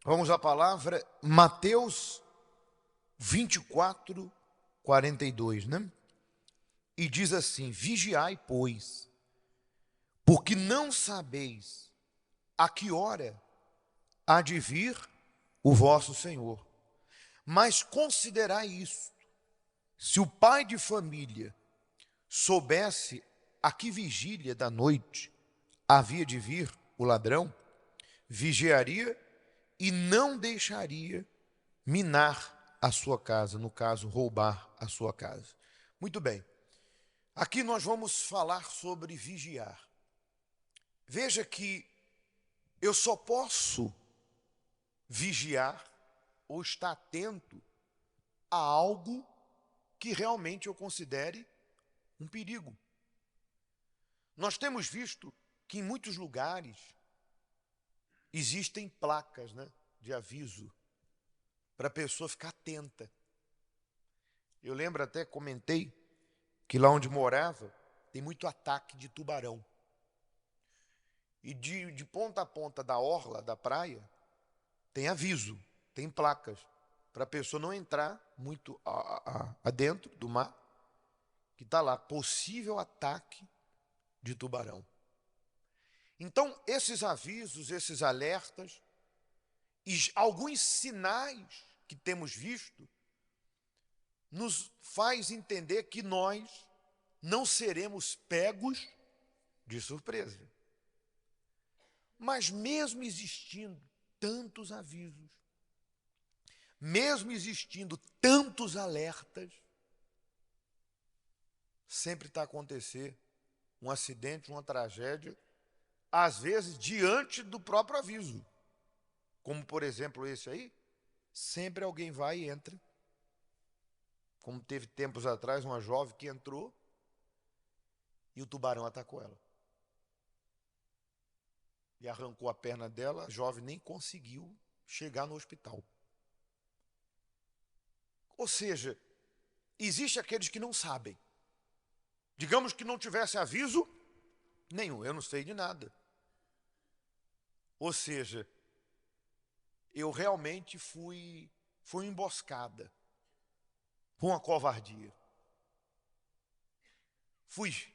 Vamos à palavra Mateus 24, 42, né? E diz assim: Vigiai, pois, porque não sabeis a que hora há de vir o vosso Senhor. Mas considerai isto: se o pai de família soubesse a que vigília da noite havia de vir o ladrão, vigiaria e não deixaria minar a sua casa, no caso, roubar a sua casa. Muito bem, aqui nós vamos falar sobre vigiar. Veja que eu só posso vigiar ou estar atento a algo que realmente eu considere um perigo. Nós temos visto que em muitos lugares existem placas, né, de aviso para a pessoa ficar atenta. Eu lembro até, comentei, que lá onde morava tem muito ataque de tubarão. E de ponta a ponta da orla da praia tem aviso, tem placas, para a pessoa não entrar muito adentro do mar, que está lá, possível ataque de tubarão. Então, esses avisos, esses alertas, e alguns sinais que temos visto, nos faz entender que nós não seremos pegos de surpresa. Mas mesmo existindo tantos avisos, mesmo existindo tantos alertas, sempre está a acontecer um acidente, uma tragédia, às vezes diante do próprio aviso. Como, por exemplo, esse aí, sempre alguém vai e entra. Como teve tempos atrás uma jovem que entrou e o tubarão atacou ela. E arrancou a perna dela, a jovem nem conseguiu chegar no hospital. Ou seja, existe aqueles que não sabem. Digamos que não tivesse aviso nenhum, eu não sei de nada. Ou seja, eu realmente fui uma emboscada, foi uma covardia.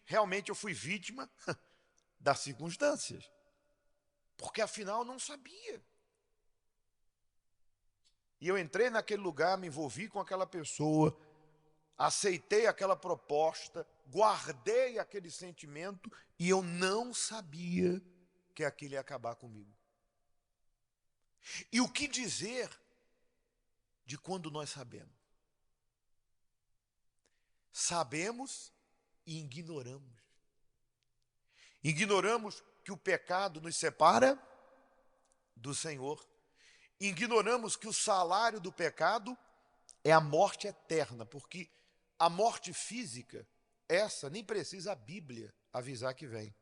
Realmente eu fui vítima das circunstâncias, porque afinal eu não sabia. E eu entrei naquele lugar, me envolvi com aquela pessoa, aceitei aquela proposta, guardei aquele sentimento e eu não sabia que aquilo ia acabar comigo. E o que dizer de quando nós sabemos? Sabemos e ignoramos. Ignoramos que o pecado nos separa do Senhor. Ignoramos que o salário do pecado é a morte eterna, porque a morte física, essa nem precisa a Bíblia avisar que vem.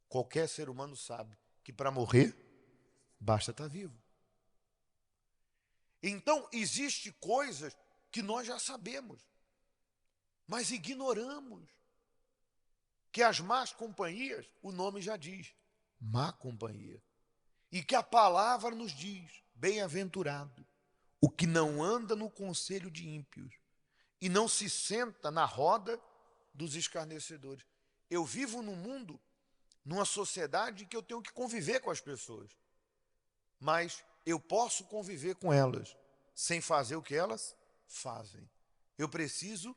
Qualquer ser humano sabe que para morrer, basta estar vivo. Então, existem coisas que nós já sabemos, mas ignoramos. Que as más companhias, o nome já diz, má companhia. E que a palavra nos diz, bem-aventurado, o que não anda no conselho de ímpios e não se senta na roda dos escarnecedores. Eu vivo num mundo, numa sociedade que eu tenho que conviver com as pessoas, mas eu posso conviver com elas sem fazer o que elas fazem. Eu preciso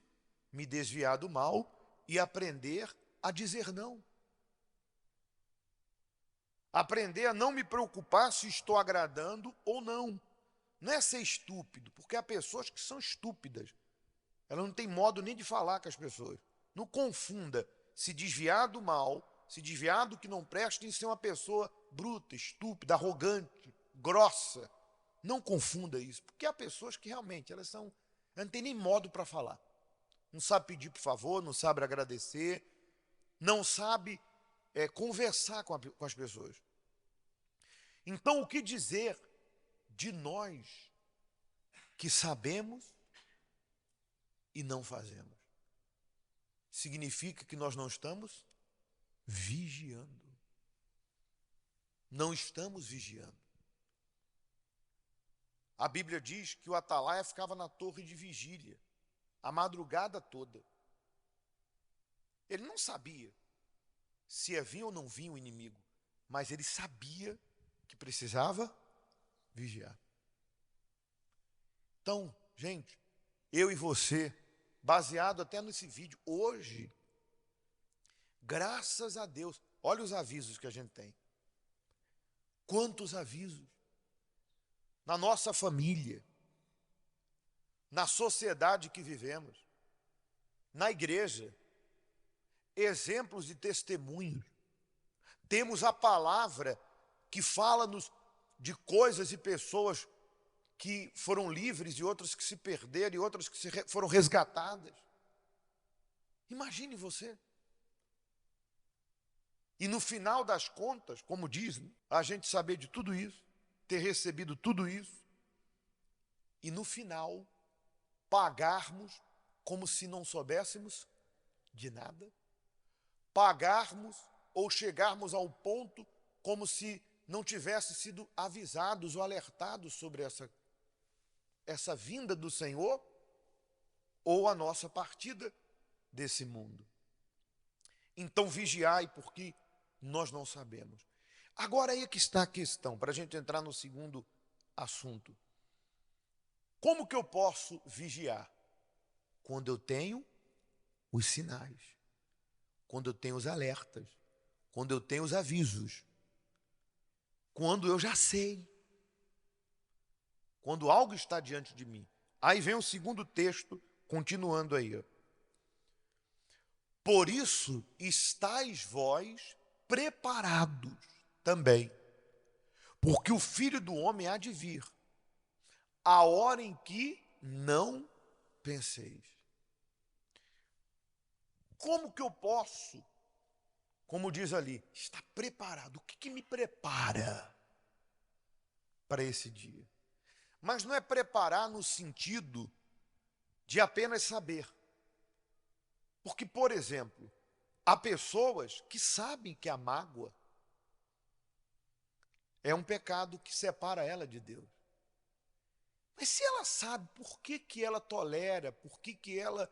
me desviar do mal e aprender a dizer não. Aprender a não me preocupar se estou agradando ou não. Não é ser estúpido, porque há pessoas que são estúpidas. Ela não tem modo nem de falar com as pessoas. Não confunda se desviar do mal, se desviar do que não presta em ser uma pessoa bruta, estúpida, arrogante, grossa. Não confunda isso, porque há pessoas que realmente elas não têm nem modo para falar. Não sabe pedir por favor, não sabe agradecer, não sabe conversar com as pessoas. Então, o que dizer de nós que sabemos e não fazemos? Significa que nós não estamos vigiando. Não estamos vigiando. A Bíblia diz que o atalaia ficava na torre de vigília, a madrugada toda. Ele não sabia se ia vir ou não vir o inimigo, mas ele sabia que precisava vigiar. Então, gente, eu e você, baseado até nesse vídeo, hoje, graças a Deus, olha os avisos que a gente tem. Quantos avisos? Na nossa família, na sociedade que vivemos, na igreja, exemplos e testemunhos. Temos a palavra que fala-nos de coisas e pessoas que foram livres e outras que se perderam e outras que foram resgatadas. Imagine você. E no final das contas, como dizem, a gente saber de tudo isso, ter recebido tudo isso, e no final, pagarmos como se não soubéssemos de nada. Pagarmos ou chegarmos ao ponto como se não tivesse sido avisados ou alertados sobre essa vinda do Senhor ou a nossa partida desse mundo. Então vigiai, porque nós não sabemos. Agora aí é que está a questão, para a gente entrar no segundo assunto. Como que eu posso vigiar? Quando eu tenho os sinais, quando eu tenho os alertas, quando eu tenho os avisos, quando eu já sei, quando algo está diante de mim. Aí vem o segundo texto, continuando aí. Ó. Por isso estáis vós preparados também, porque o Filho do Homem há de vir, a hora em que não penseis. Como que eu posso, como diz ali, estar preparado? O que me prepara para esse dia? Mas não é preparar no sentido de apenas saber. Porque, por exemplo, há pessoas que sabem que a mágoa é um pecado que separa ela de Deus. Mas se ela sabe, por que que ela tolera, por que que ela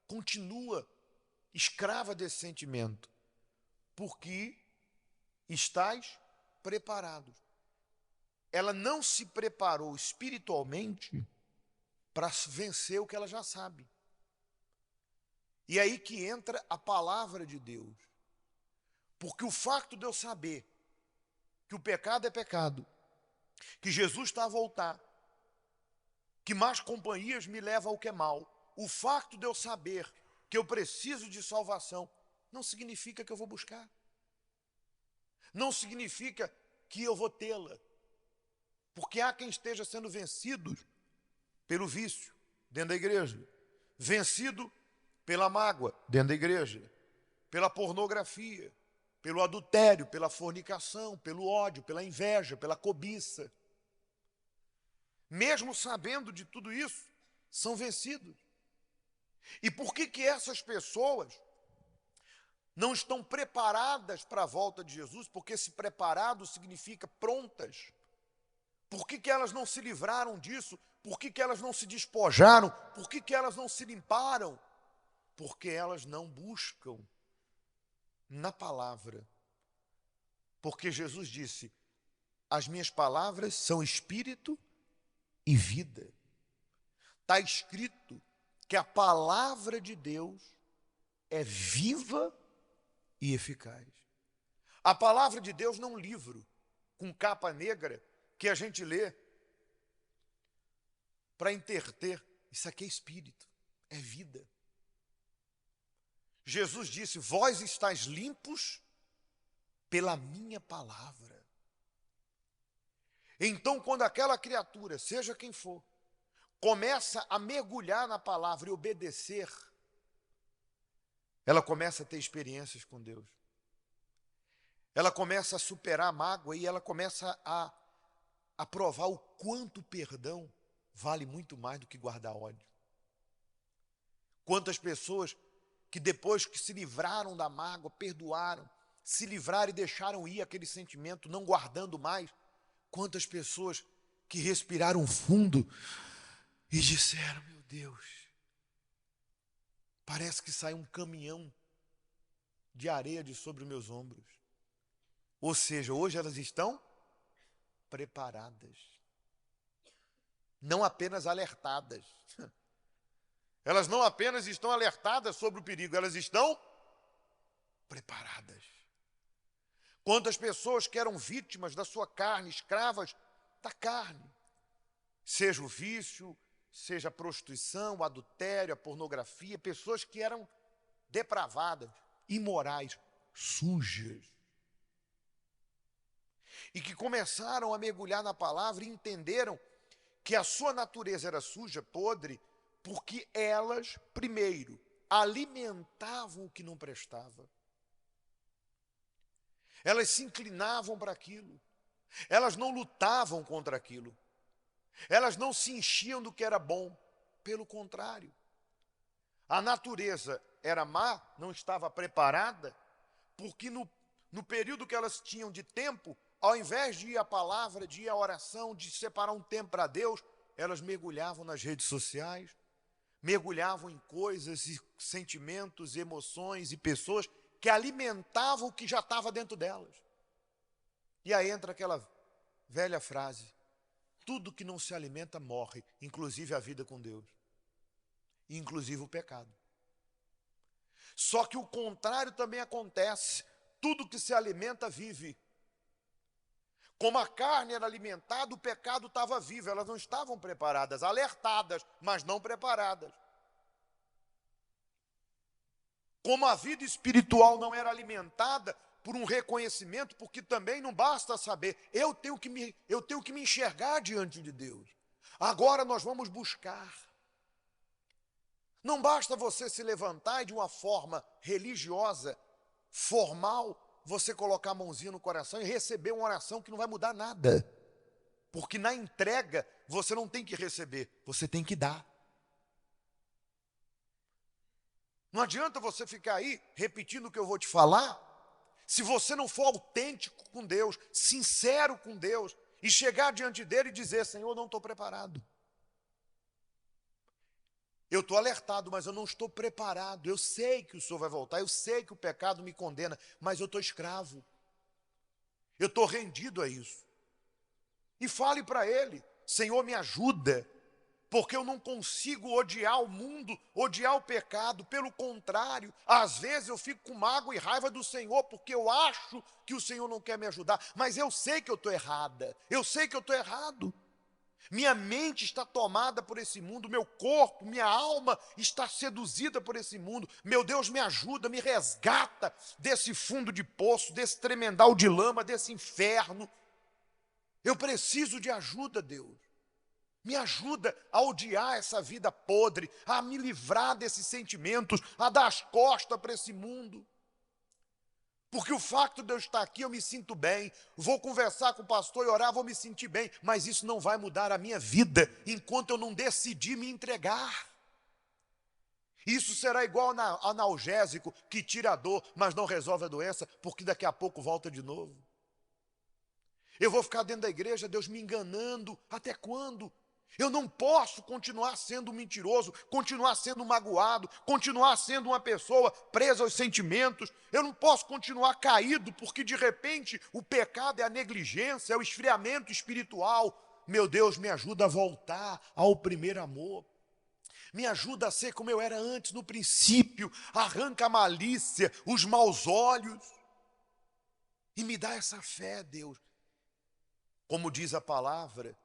continua escrava desse sentimento? Porque estáis preparados. Ela não se preparou espiritualmente para vencer o que ela já sabe. E aí que entra a palavra de Deus. Porque o fato de eu saber que o pecado é pecado, que Jesus está a voltar, que más companhias me levam ao que é mal, o fato de eu saber que eu preciso de salvação, não significa que eu vou buscar. Não significa que eu vou tê-la. Porque há quem esteja sendo vencido pelo vício dentro da igreja, vencido pela mágoa dentro da igreja, pela pornografia, pelo adultério, pela fornicação, pelo ódio, pela inveja, pela cobiça. Mesmo sabendo de tudo isso, são vencidos. E por que que essas pessoas não estão preparadas para a volta de Jesus? Porque se preparado significa prontas. Por que que elas não se livraram disso? Por que que elas não se despojaram? Por que que elas não se limparam? Porque elas não buscam na palavra. Porque Jesus disse, as minhas palavras são espírito e vida. Está escrito que a palavra de Deus é viva e eficaz. A palavra de Deus não é um livro com capa negra que a gente lê para interter. Isso aqui é espírito, é vida. Jesus disse, vós estáis limpos pela minha palavra. Então, quando aquela criatura, seja quem for, começa a mergulhar na palavra e obedecer, ela começa a ter experiências com Deus. Ela começa a superar a mágoa e ela começa a provar o quanto o perdão vale muito mais do que guardar ódio. Quantas pessoas que depois que se livraram da mágoa, perdoaram, se livraram e deixaram ir aquele sentimento, não guardando mais. Quantas pessoas que respiraram fundo e disseram: meu Deus, parece que sai um caminhão de areia de sobre os meus ombros. Ou seja, hoje elas estão preparadas, não apenas alertadas. Elas não apenas estão alertadas sobre o perigo, elas estão preparadas. Quantas pessoas que eram vítimas da sua carne, escravas da carne, seja o vício, seja a prostituição, o adultério, a pornografia, pessoas que eram depravadas, imorais, sujas, e que começaram a mergulhar na palavra e entenderam que a sua natureza era suja, podre, porque elas, primeiro, alimentavam o que não prestava. Elas se inclinavam para aquilo. Elas não lutavam contra aquilo. Elas não se enchiam do que era bom. Pelo contrário. A natureza era má, não estava preparada, porque no período que elas tinham de tempo, ao invés de ir à palavra, de ir à oração, de separar um tempo para Deus, elas mergulhavam nas redes sociais, mergulhavam em coisas e sentimentos, emoções e pessoas que alimentavam o que já estava dentro delas. E aí entra aquela velha frase: tudo que não se alimenta morre, inclusive a vida com Deus, inclusive o pecado. Só que o contrário também acontece: tudo que se alimenta vive. Como a carne era alimentada, o pecado estava vivo. Elas não estavam preparadas, alertadas, mas não preparadas. Como a vida espiritual não era alimentada por um reconhecimento, porque também não basta saber, eu tenho que me enxergar diante de Deus. Agora nós vamos buscar. Não basta você se levantar e de uma forma religiosa, formal, você colocar a mãozinha no coração e receber uma oração que não vai mudar nada. Porque na entrega você não tem que receber, você tem que dar. Não adianta você ficar aí repetindo o que eu vou te falar, se você não for autêntico com Deus, sincero com Deus, e chegar diante dele e dizer: Senhor, não estou preparado. Eu estou alertado, mas eu não estou preparado. Eu sei que o Senhor vai voltar, eu sei que o pecado me condena, mas eu estou escravo. Eu estou rendido a isso. E fale para ele: Senhor, me ajuda, porque eu não consigo odiar o mundo, odiar o pecado. Pelo contrário, às vezes eu fico com mágoa e raiva do Senhor, porque eu acho que o Senhor não quer me ajudar, mas eu sei que eu estou errada, eu sei que eu estou errado. Minha mente está tomada por esse mundo, meu corpo, minha alma está seduzida por esse mundo. Meu Deus, me ajuda, me resgata desse fundo de poço, desse tremendal de lama, desse inferno. Eu preciso de ajuda, Deus. Me ajuda a odiar essa vida podre, a me livrar desses sentimentos, a dar as costas para esse mundo. Porque o facto de eu estar aqui, eu me sinto bem, vou conversar com o pastor e orar, vou me sentir bem, mas isso não vai mudar a minha vida enquanto eu não decidir me entregar. Isso será igual analgésico que tira a dor, mas não resolve a doença, porque daqui a pouco volta de novo. Eu vou ficar dentro da igreja, Deus me enganando, até quando? Eu não posso continuar sendo mentiroso, continuar sendo magoado, continuar sendo uma pessoa presa aos sentimentos. Eu não posso continuar caído, porque de repente o pecado é a negligência, é o esfriamento espiritual. Meu Deus, me ajuda a voltar ao primeiro amor. Me ajuda a ser como eu era antes, no princípio. Arranca a malícia, os maus olhos. E me dá essa fé, Deus. Como diz a palavra,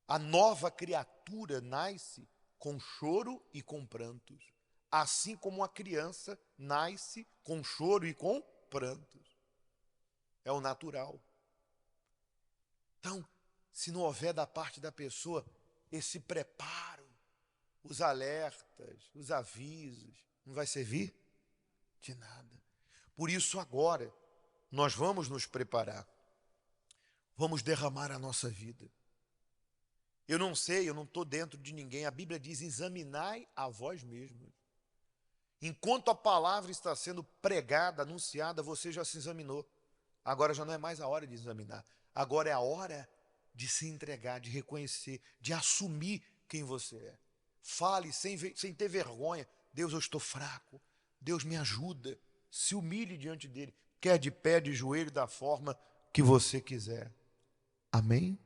a nova criatura nasce com choro e com prantos, assim como a criança nasce com choro e com prantos. É o natural. Então, se não houver da parte da pessoa esse preparo, os alertas, os avisos, não vai servir de nada. Por isso agora, nós vamos nos preparar. Vamos derramar a nossa vida. Eu não sei, eu não estou dentro de ninguém. A Bíblia diz: examinai a vós mesmos. Enquanto a palavra está sendo pregada, anunciada, você já se examinou. Agora já não é mais a hora de examinar. Agora é a hora de se entregar, de reconhecer, de assumir quem você é. Fale sem ter vergonha. Deus, eu estou fraco. Deus, me ajuda. Se humilhe diante dele, quer de pé, de joelho, da forma que você quiser. Amém?